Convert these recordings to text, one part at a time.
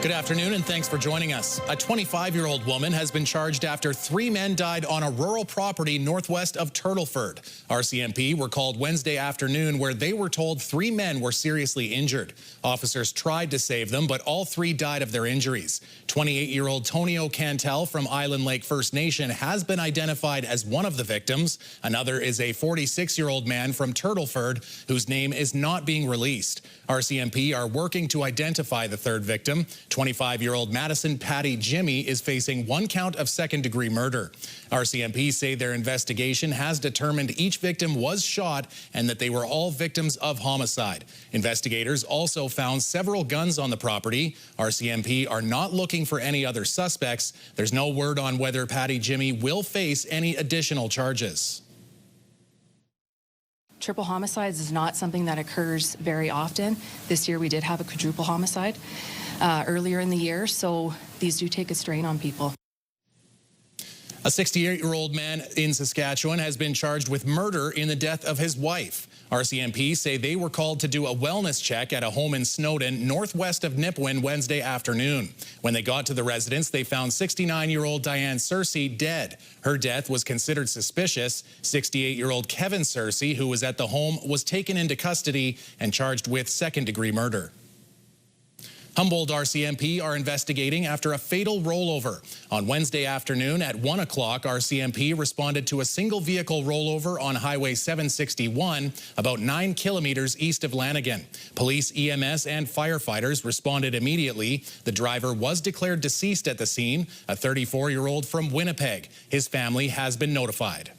Good afternoon and thanks for joining us. A 25-year-old woman has been charged after 3 men died on a rural property northwest of Turtleford. RCMP were called Wednesday afternoon where they were told 3 men were seriously injured. Officers tried to save them, but all 3 died of their injuries. 28-year-old Tonio Cantel from Island Lake First Nation has been identified as one of the victims. Another is a 46-year-old man from Turtleford whose name is not being released. RCMP are working to identify the third victim. 25-year-old Madison Patty Jimmy is facing 1 count of second-degree murder. RCMP say their investigation has determined each victim was shot and that they were all victims of homicide. Investigators also found several guns on the property. RCMP are not looking for any other suspects. There's no word on whether Patty Jimmy will face any additional charges. Triple homicides is not something that occurs very often. This year we did have a quadruple homicide earlier in the year, so these do take a strain on people. A 68-year-old man in Saskatchewan has been charged with murder in the death of his wife. RCMP say they were called to do a wellness check at a home in Snowdon, northwest of Nipawin, Wednesday afternoon. When they got to the residence, they found 69-year-old Diane Searcy dead. Her death was considered suspicious. 68-year-old Kevin Searcy, who was at the home, was taken into custody and charged with second-degree murder. Humboldt RCMP are investigating after a fatal rollover. On Wednesday afternoon at 1 o'clock, RCMP responded to a single vehicle rollover on Highway 761, about 9 kilometers east of Lanigan. Police, EMS, and firefighters responded immediately. The driver was declared deceased at the scene, a 34-year-old from Winnipeg. His family has been notified.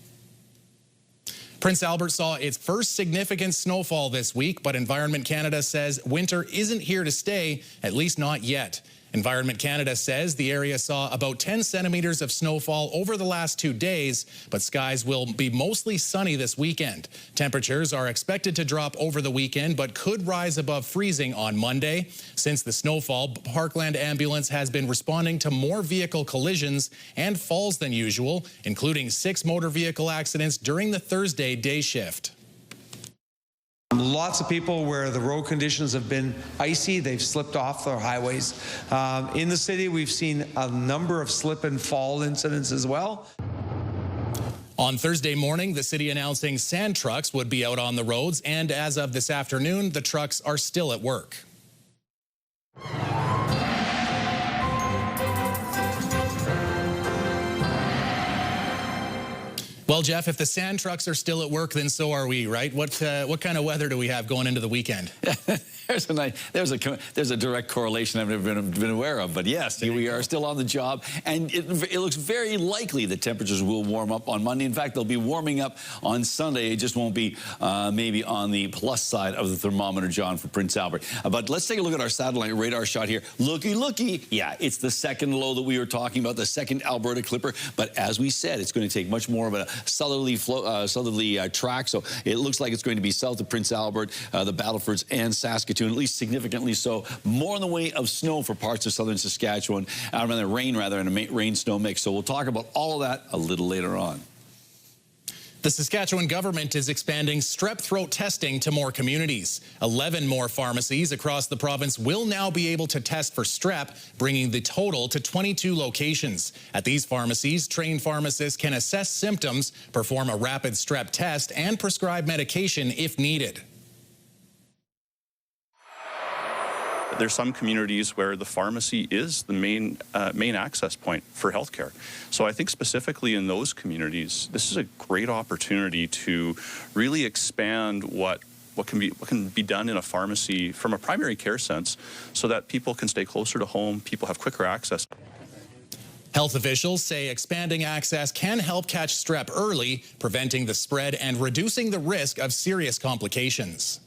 Prince Albert saw its first significant snowfall this week, but Environment Canada says winter isn't here to stay, at least not yet. Environment Canada says the area saw about 10 centimeters of snowfall over the last 2 days, but skies will be mostly sunny this weekend. Temperatures are expected to drop over the weekend, but could rise above freezing on Monday. Since the snowfall, Parkland Ambulance has been responding to more vehicle collisions and falls than usual, including 6 motor vehicle accidents during the Thursday day shift. Lots of people where the road conditions have been icy, they've slipped off their highways. In the city, we've seen a number of slip and fall incidents as well. On Thursday morning, the city announcing sand trucks would be out on the roads, and as of this afternoon, the trucks are still at work. Well, Jeff, if the sand trucks are still at work, then so are we, right? What kind of weather do we have going into the weekend? There's a direct correlation I've never been aware of, but yes, we are still on the job, and it looks very likely that temperatures will warm up on Monday. In fact, they'll be warming up on Sunday. It just won't be maybe on the plus side of the thermometer, John, for Prince Albert. But let's take a look at our satellite radar shot here. Looky, looky. Yeah, it's the second low that we were talking about, the second Alberta Clipper. But as we said, it's going to take much more of a southerly track, so it looks like it's going to be south of Prince Albert, the Battlefords, and Saskatoon, at least significantly so. More in the way of snow for parts of southern Saskatchewan, rain rather, and a rain-snow mix. So we'll talk about all of that a little later on. The Saskatchewan government is expanding strep throat testing to more communities. 11 more pharmacies across the province will now be able to test for strep, bringing the total to 22 locations. At these pharmacies, trained pharmacists can assess symptoms, perform a rapid strep test, and prescribe medication if needed. There's some communities where the pharmacy is the main access point for healthcare. So I think specifically in those communities, this is a great opportunity to really expand what can be done in a pharmacy from a primary care sense, so that people can stay closer to home, people have quicker access. Health officials say expanding access can help catch strep early, preventing the spread and reducing the risk of serious complications.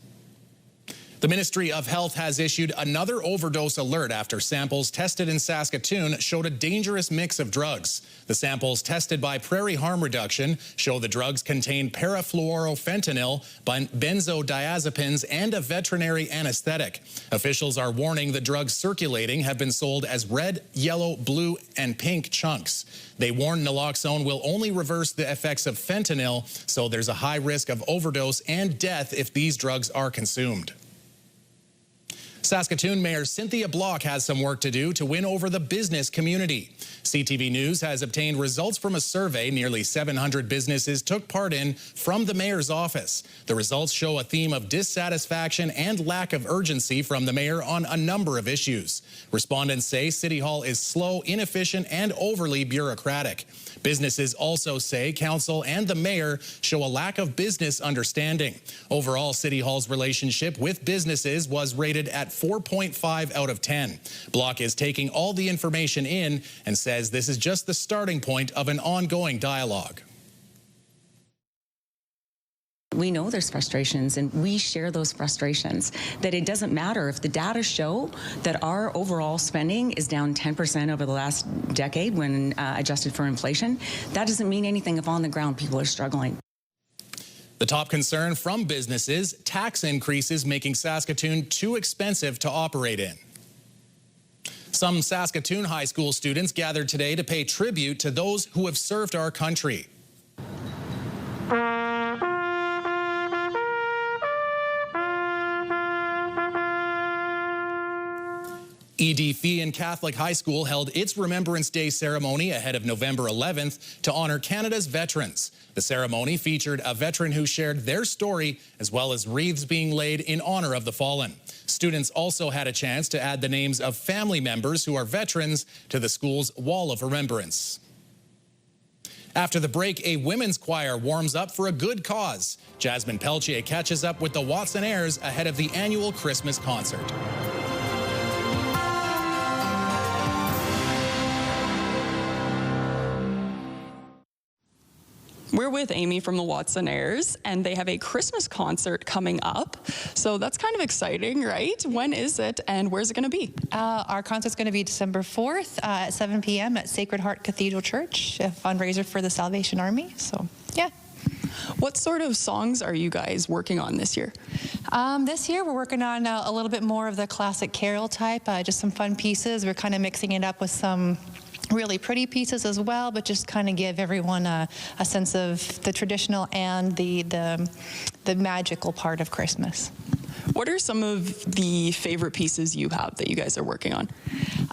The Ministry of Health has issued another overdose alert after samples tested in Saskatoon showed a dangerous mix of drugs. The samples tested by Prairie Harm Reduction show the drugs contain parafluorofentanyl, benzodiazepines, and a veterinary anesthetic. Officials are warning the drugs circulating have been sold as red, yellow, blue, and pink chunks. They warn naloxone will only reverse the effects of fentanyl, so there's a high risk of overdose and death if these drugs are consumed. Saskatoon Mayor Cynthia Block has some work to do to win over the business community. CTV News has obtained results from a survey nearly 700 businesses took part in from the mayor's office. The results show a theme of dissatisfaction and lack of urgency from the mayor on a number of issues. Respondents say City Hall is slow, inefficient, and overly bureaucratic. Businesses also say council and the mayor show a lack of business understanding. Overall, City Hall's relationship with businesses was rated at 4.5 out of 10. Block is taking all the information in and says this is just the starting point of an ongoing dialogue. We know there's frustrations, and we share those frustrations, that it doesn't matter if the data show that our overall spending is down 10% over the last decade when adjusted for inflation. That doesn't mean anything if on the ground people are struggling. The top concern from businesses, tax increases making Saskatoon too expensive to operate in. Some Saskatoon high school students gathered today to pay tribute to those who have served our country. E.D. Feehan Catholic High School held its Remembrance Day ceremony ahead of November 11th to honor Canada's veterans. The ceremony featured a veteran who shared their story, as well as wreaths being laid in honor of the fallen. Students also had a chance to add the names of family members who are veterans to the school's Wall of Remembrance. After the break, a women's choir warms up for a good cause. Jasmine Peltier catches up with the Watsonnaires ahead of the annual Christmas concert. We're with Amy from the Watsonnaires, and they have a Christmas concert coming up. So that's kind of exciting, right? When is it, and where's it going to be? Our concert's going to be December 4th at 7 p.m. at Sacred Heart Cathedral Church, a fundraiser for the Salvation Army. So, yeah. What sort of songs are you guys working on this year? This year we're working on a little bit more of the classic carol type, just some fun pieces. We're kind of mixing it up with some really pretty pieces as well, but just kind of give everyone a sense of the traditional and the magical part of Christmas. What are some of the favorite pieces you have that you guys are working on?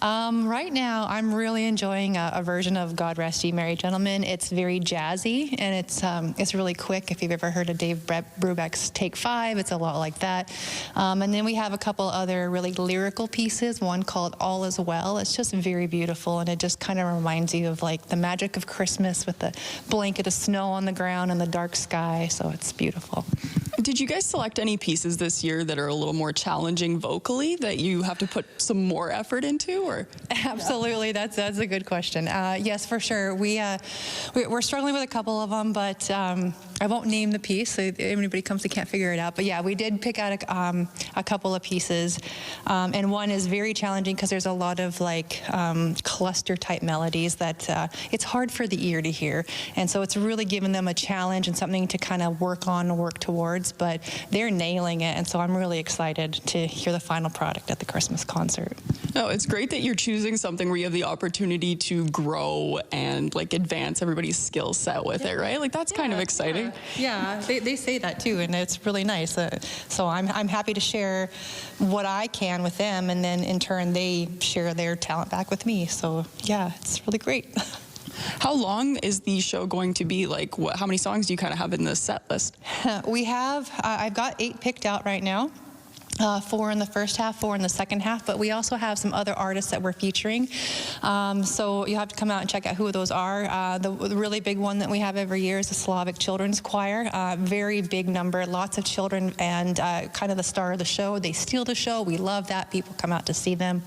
Right now, I'm really enjoying a version of God Rest Ye Merry Gentlemen. It's very jazzy, and it's really quick. If you've ever heard of Dave Brubeck's Take 5, it's a lot like that. And then we have a couple other really lyrical pieces, one called All Is Well. It's just very beautiful, and it just kind of reminds you of like the magic of Christmas with the blanket of snow on the ground and the dark sky, so it's beautiful. Did you guys select any pieces this year that are a little more challenging vocally that you have to put some more effort into, or? Absolutely, that's a good question. Yes, for sure. We're struggling with a couple of them, but I won't name the piece so if anybody comes they can't figure it out. But yeah, we did pick out a couple of pieces, and one is very challenging because there's a lot of like cluster type melodies that it's hard for the ear to hear, and so it's really given them a challenge and something to kind of work on and work towards. But they're nailing it, and so I'm really excited to hear the final product at the Christmas concert. No, it's great that you're choosing something where you have the opportunity to grow and like advance everybody's skill set with it, right? Like that's kind of exciting. Yeah, they say that too, and it's really nice. So I'm happy to share what I can with them, and then in turn they share their talent back with me. So yeah, it's really great. How long is the show going to be? Like, how many songs do you kind of have in the set list? We have, I've got 8 picked out right now. 4 in the first half, 4 in the second half, but we also have some other artists that we're featuring. So you have to come out and check out who those are. The really big one that we have every year is the Slavic Children's Choir. Very big number, lots of children, and kind of the star of the show. They steal the show. We love that. People come out to see them.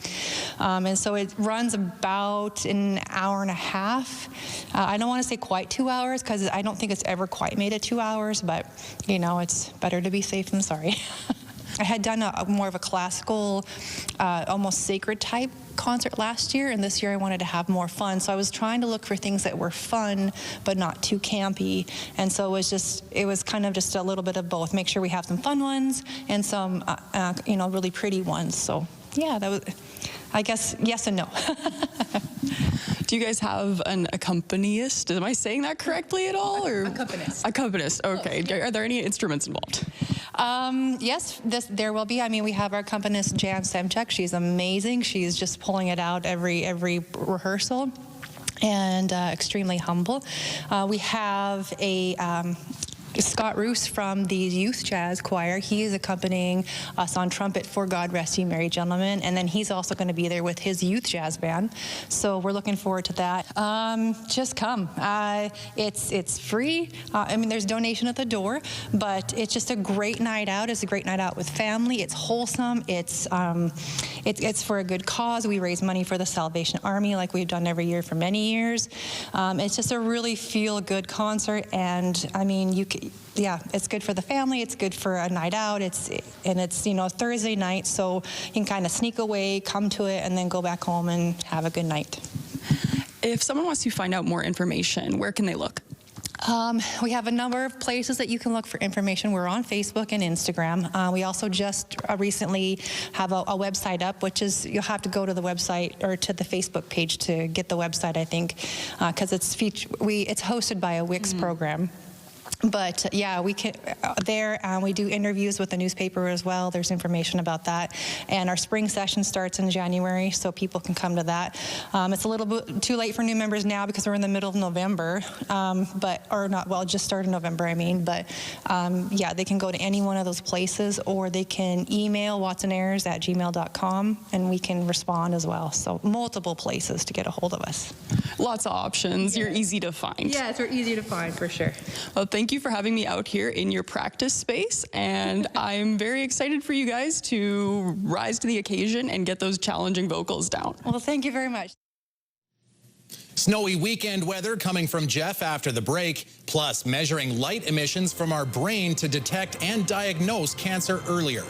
And so it runs about an hour and a half. I don't want to say quite 2 hours because I don't think it's ever quite made it 2 hours, but you know, it's better to be safe than sorry. I had done more of a classical, almost sacred type concert last year, and this year I wanted to have more fun. So I was trying to look for things that were fun, but not too campy. And so it was kind of just a little bit of both. Make sure we have some fun ones and some, really pretty ones. So yeah, that was, I guess, yes and no. Do you guys have an accompanist? Am I saying that correctly at all? Or? Accompanist. Accompanist, okay. Are there any instruments involved? Yes, there will be. I mean, we have our accompanist Jan Semchuk. She's amazing. She's just pulling it out every rehearsal, and extremely humble. We have a Scott Roos from the Youth Jazz Choir. He is accompanying us on trumpet for God Rest Ye Merry Gentlemen, and then he's also going to be there with his youth jazz band. So we're looking forward to that. Just come. It's free. I mean, there's donation at the door, but it's just a great night out. It's a great night out with family. It's wholesome. It's for a good cause. We raise money for the Salvation Army, like we've done every year for many years. It's just a really feel-good concert, and I mean, yeah, it's good for the family. It's good for a night out. It's Thursday night, so you can kind of sneak away, come to it, and then go back home and have a good night. If someone wants to find out more information, where can they look? We have a number of places that you can look for information. We're on Facebook and Instagram. We also just recently have a website up, which is, you'll have to go to the website or to the Facebook page to get the website, I think, because it's hosted by a Wix program. But yeah, we can we do interviews with the newspaper as well. There's information about that, and our spring session starts in January, so people can come to that. It's a little bit too late for new members now because we're in the middle of November, just started November, I mean. But yeah, they can go to any one of those places, or they can email watsonaires@gmail.com, and we can respond as well. So multiple places to get a hold of us. Lots of options. You're easy to find. Yes, we're easy to find for sure. Well, thank you for having me out here in your practice space, and I'm very excited for you guys to rise to the occasion and get those challenging vocals down. Well, thank you very much. Snowy weekend weather coming from Jeff after the break, plus measuring light emissions from our brain to detect and diagnose cancer earlier.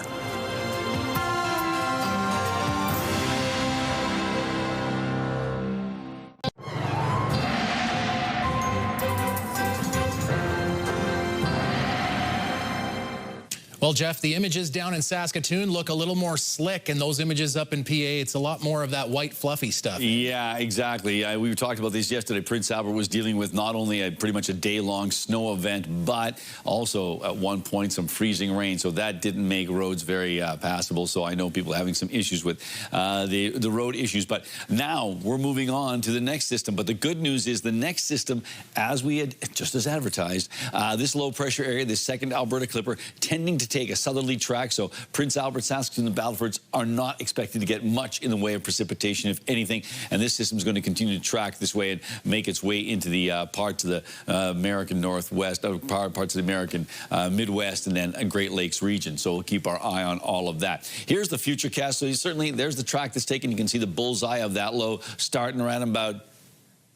Well, Jeff, the images down in Saskatoon look a little more slick, and those images up in PA, it's a lot more of that white fluffy stuff. Yeah, exactly. We talked about this yesterday. Prince Albert was dealing with not only pretty much a day-long snow event, but also at one point some freezing rain. So that didn't make roads very passable. So I know people are having some issues with the road issues. But now we're moving on to the next system. But the good news is the next system, as we had just as advertised, this low-pressure area, this second Alberta Clipper, tending to take a southerly track, so Prince Albert, Saskatoon, and Battlefords are not expected to get much in the way of precipitation, if anything, and this system is going to continue to track this way and make its way into the parts of the American Northwest, parts of the American Midwest, and then a Great Lakes region, so we'll keep our eye on all of that. Here's the futurecast. So certainly there's the track that's taken. You can see the bullseye of that low starting around about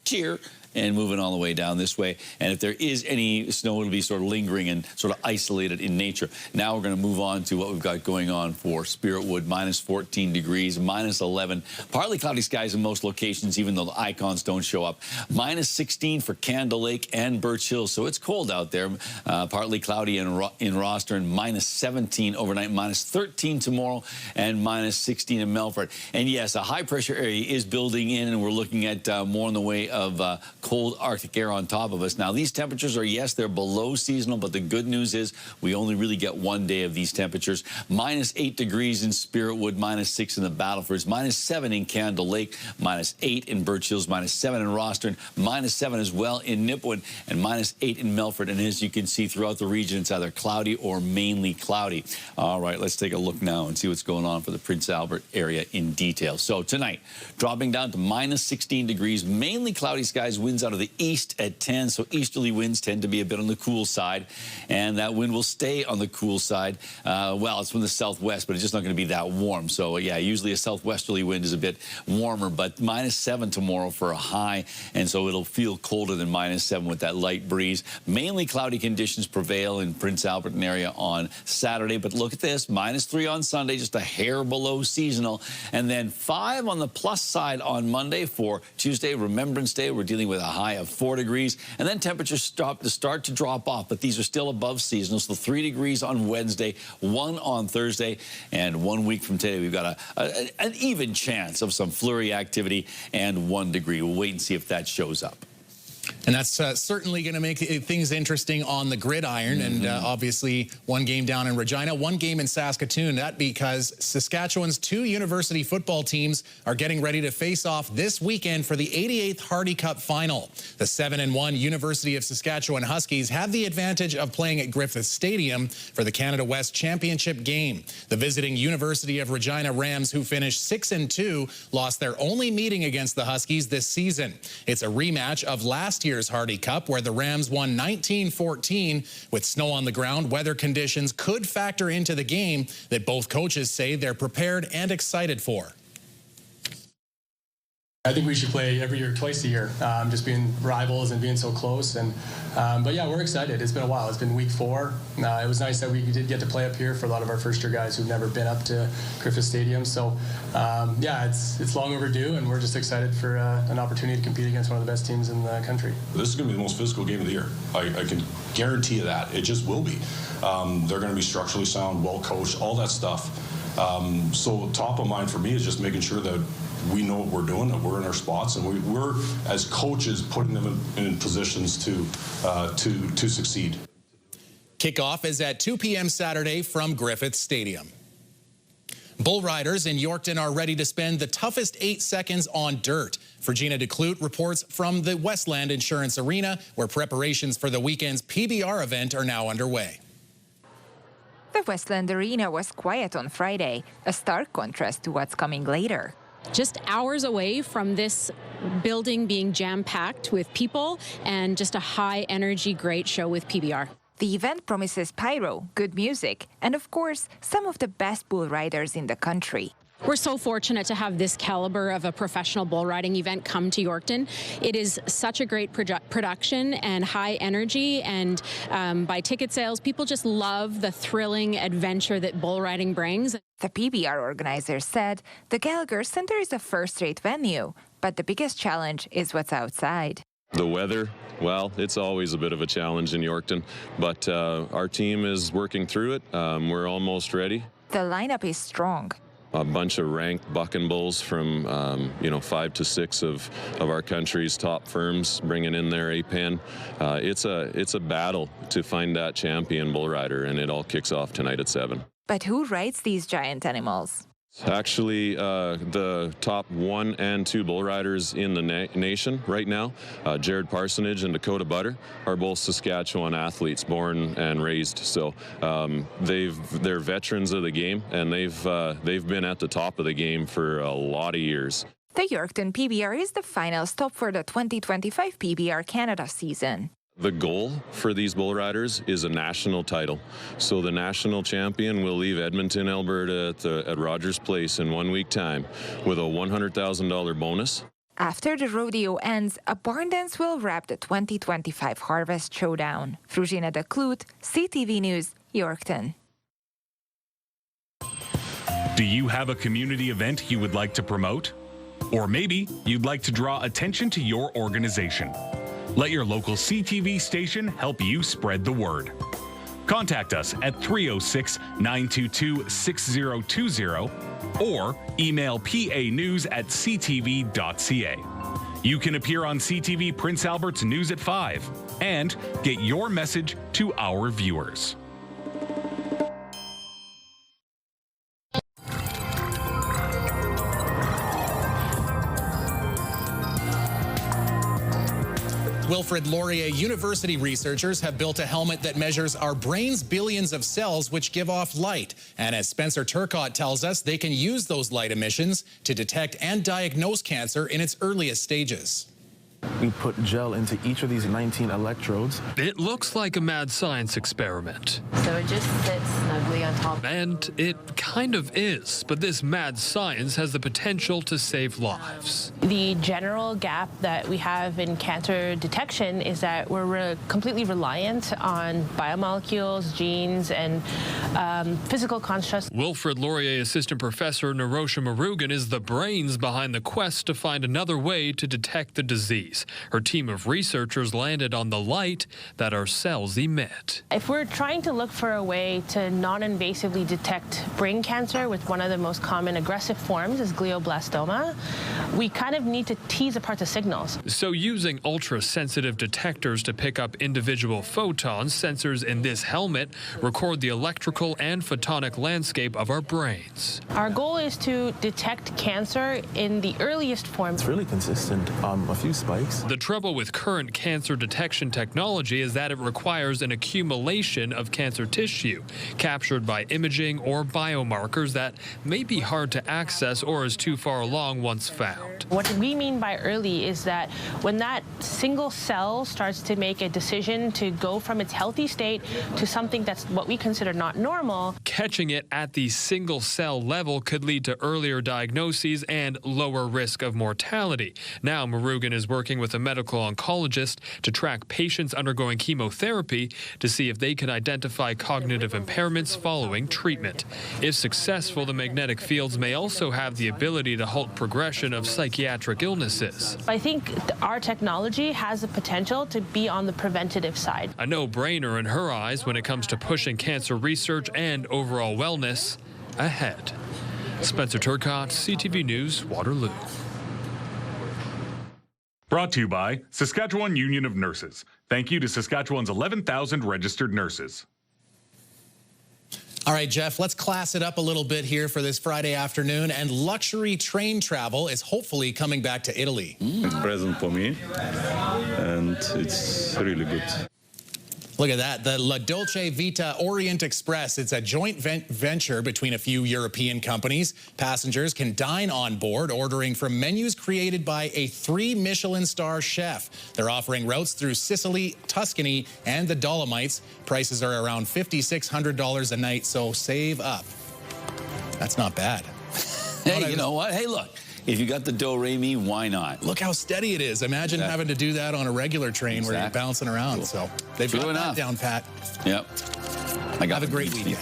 here and moving all the way down this way. And if there is any snow, it'll be sort of lingering and sort of isolated in nature. Now we're going to move on to what we've got going on for Spiritwood, minus 14 degrees, minus 11. Partly cloudy skies in most locations, even though the icons don't show up. Minus 16 for Candle Lake and Birch Hill, so it's cold out there. Partly cloudy in Rostern, minus 17 overnight, minus 13 tomorrow, and minus 16 in Melfort. And yes, a high-pressure area is building in, and we're looking at more in the way of cold Arctic air on top of us. Now, these temperatures are, yes, they're below seasonal, but the good news is we only really get one day of these temperatures. Minus 8 degrees in Spiritwood, minus 6 in the Battlefords, minus 7 in Candle Lake, minus 8 in Birch Hills, minus 7 in Rostern, minus 7 as well in Nipwood, and minus 8 in Melfort. And as you can see throughout the region, it's either cloudy or mainly cloudy. All right, let's take a look now and see what's going on for the Prince Albert area in detail. So tonight, dropping down to minus 16 degrees, mainly cloudy skies, winds out of the east at 10, so easterly winds tend to be a bit on the cool side, and that wind will stay on the cool side. Well, it's from the southwest, but it's just not going to be that warm. So yeah, usually a southwesterly wind is a bit warmer, but minus 7 tomorrow for a high, and so it'll feel colder than minus 7 with that light breeze. Mainly cloudy conditions prevail in Prince Albert area on Saturday, but look at this, minus 3 on Sunday, just a hair below seasonal, and then 5 on the plus side on Monday. For Tuesday, Remembrance Day, we're dealing with a high of 4 degrees, and then temperatures start to drop off, but these are still above seasonal. So 3 degrees on Wednesday, 1 on Thursday, and 1 week from today, we've got an even chance of some flurry activity and 1 degree. We'll wait and see if that shows up. And that's certainly going to make things interesting on the gridiron. And obviously, one game down in Regina, one game in Saskatoon. That because Saskatchewan's 2 university football teams are getting ready to face off this weekend for the 88th Hardy Cup final. The 7-1 University of Saskatchewan Huskies have the advantage of playing at Griffith Stadium for the Canada West Championship game. The visiting University of Regina Rams, who finished 6-2, lost their only meeting against the Huskies this season. It's a rematch of last year's Hardy Cup, where the Rams won 19-14. With snow on the ground, weather conditions could factor into the game that both coaches say they're prepared and excited for. I think we should play every year, twice a year, just being rivals and being so close. And but yeah, we're excited. It's been a while. It's been week 4. It was nice that we did get to play up here for a lot of our first-year guys who've never been up to Griffith Stadium. So yeah, it's long overdue, and we're just excited for an opportunity to compete against one of the best teams in the country. This is going to be the most physical game of the year. I can guarantee you that. It just will be. They're going to be structurally sound, well-coached, all that stuff. So top of mind for me is just making sure that we know what we're doing, that we're in our spots, and we're as coaches putting them in positions to succeed. Kickoff is at 2 p.m. Saturday from Griffith Stadium. Bull riders in Yorkton are ready to spend the toughest 8 seconds on dirt. Virginia DeClute reports from the Westland Insurance Arena, where preparations for the weekend's PBR event are now underway. The Westland Arena was quiet on Friday, a stark contrast to what's coming later. Just hours away from this building being jam-packed with people and just a high-energy, great show with PBR. The event promises pyro, good music, and of course, some of the best bull riders in the country. We're so fortunate to have this caliber of a professional bull riding event come to Yorkton. It is such a great production and high energy, and by ticket sales, people just love the thrilling adventure that bull riding brings. The PBR organizers said the Gallagher Center is a first-rate venue, but the biggest challenge is what's outside. The weather, well, it's always a bit of a challenge in Yorkton, but our team is working through it. We're almost ready. The lineup is strong. A bunch of ranked bucking bulls from, 5 to 6 of our country's top firms bringing in their A-pen. It's a battle to find that champion bull rider, and it all kicks off tonight at 7. But who rides these giant animals? Actually, the top 1 and 2 bull riders in the nation right now, Jared Parsonage and Dakota Butter, are both Saskatchewan athletes, born and raised. So they're veterans of the game, and they've been at the top of the game for a lot of years. The Yorkton PBR is the final stop for the 2025 PBR Canada season. The goal for these bull riders is a national title. So the national champion will leave Edmonton, Alberta at Rogers Place in 1 week time with a $100,000 bonus. After the rodeo ends, a barn dance will wrap the 2025 Harvest Showdown. Virginia DeClute, CTV News, Yorkton. Do you have a community event you would like to promote? Or maybe you'd like to draw attention to your organization. Let your local CTV station help you spread the word. Contact us at 306-922-6020 or email panews@ctv.ca. You can appear on CTV Prince Albert's News at 5 and get your message to our viewers. Wilfrid Laurier University researchers have built a helmet that measures our brain's billions of cells which give off light. And as Spencer Turcott tells us, they can use those light emissions to detect and diagnose cancer in its earliest stages. We put gel into each of these 19 electrodes. It looks like a mad science experiment. So it just sits snugly on top. And it kind of is, but this mad science has the potential to save lives. The general gap that we have in cancer detection is that we're completely reliant on biomolecules, genes, and physical constructs. Wilfrid Laurier Assistant Professor Narosha Murugan is the brains behind the quest to find another way to detect the disease. disease. Her team of researchers landed on the light that our cells emit. If we're trying to look for a way to non-invasively detect brain cancer with one of the most common aggressive forms is glioblastoma, we kind of need to tease apart the signals. So using ultra-sensitive detectors to pick up individual photons, sensors in this helmet record the electrical and photonic landscape of our brains. Our goal is to detect cancer in the earliest form. It's really consistent, a few spikes. The trouble with current cancer detection technology is that it requires an accumulation of cancer tissue captured by imaging or biomarkers that may be hard to access or is too far along once found. What we mean by early is that when that single cell starts to make a decision to go from its healthy state to something that's what we consider not normal. Catching it at the single cell level could lead to earlier diagnoses and lower risk of mortality. Now Murugan is working with a medical oncologist to track patients undergoing chemotherapy to see if they can identify cognitive impairments following treatment. If successful, the magnetic fields may also have the ability to halt progression of psychiatric illnesses. I think our technology has the potential to be on the preventative side. A no-brainer in her eyes when it comes to pushing cancer research and overall wellness ahead. Spencer Turcott, CTV News, Waterloo. Brought to you by Saskatchewan Union of Nurses. Thank you to Saskatchewan's 11,000 registered nurses. All right, Jeff, let's class it up a little bit here for this Friday afternoon. And luxury train travel is hopefully coming back to Italy. It's a present for me, and it's really good. Look at that, the La Dolce Vita Orient Express. It's a joint venture between a few European companies. Passengers can dine on board, ordering from menus created by a 3 Michelin star chef. They're offering routes through Sicily, Tuscany, and the Dolomites. Prices are around $5,600 a night, so save up. That's not bad. Hey, you know what? Hey, look. If you got the do-re-mi, why not? Look how steady it is. Imagine having to do that on a regular train where you're bouncing around. Cool. So they've got that down pat. Yep. Have a great weekend.